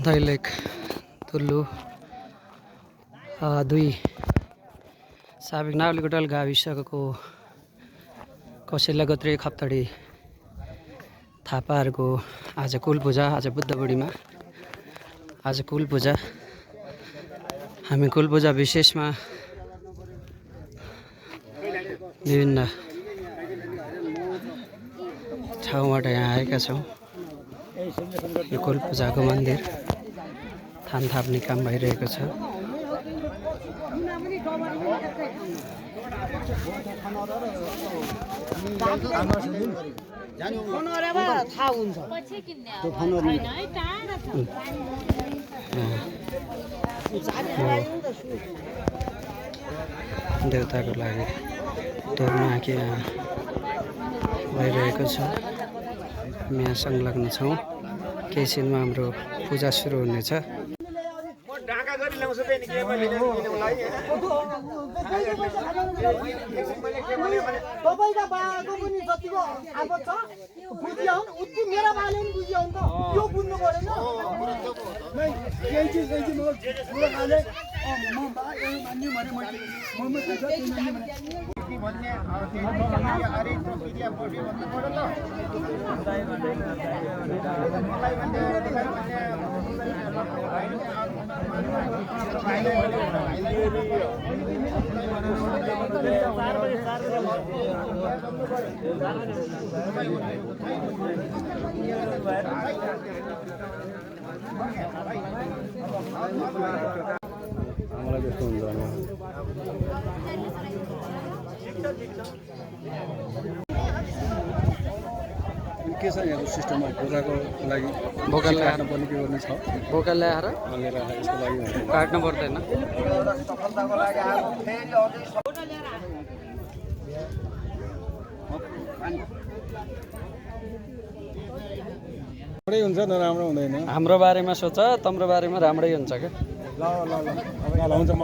दैलेख तुल्लु 2 साबिक नावलीकोटल गाविसको कौशल्या गोत्रीय खप्तडी थापाहरूको आज कुल पूजा। आज बुद्धबुढीमा आज कुल पूजा। हामी कुल पूजा विशेषमा विभिन्न ठाउँबाट यहाँ आएका छौँ। यो कुल पूजाको मन्दिर थान थाप्ने काम भइरहेको छ। देउताको लागि ढोग्नाकी यहाँ भइरहेको छ। हामी यहाँ संलग्न छौँ। केही छिनमा हाम्रो पूजा सुरु हुनेछ। मलाई त्यस्तो हुन्छ के छ यहाँको सिस्टममा पूजाको लागि बोका ल्याएर पनि के गर्नु छ? बोका ल्याएर यसको लागि काट्नु पर्दैन। राम्रै हुन्छ नराम्रो हुँदैन। हाम्रो बारेमा सोच, तम्रो बारेमा राम्रै हुन्छ क्या। ल ल ल हुन्छ म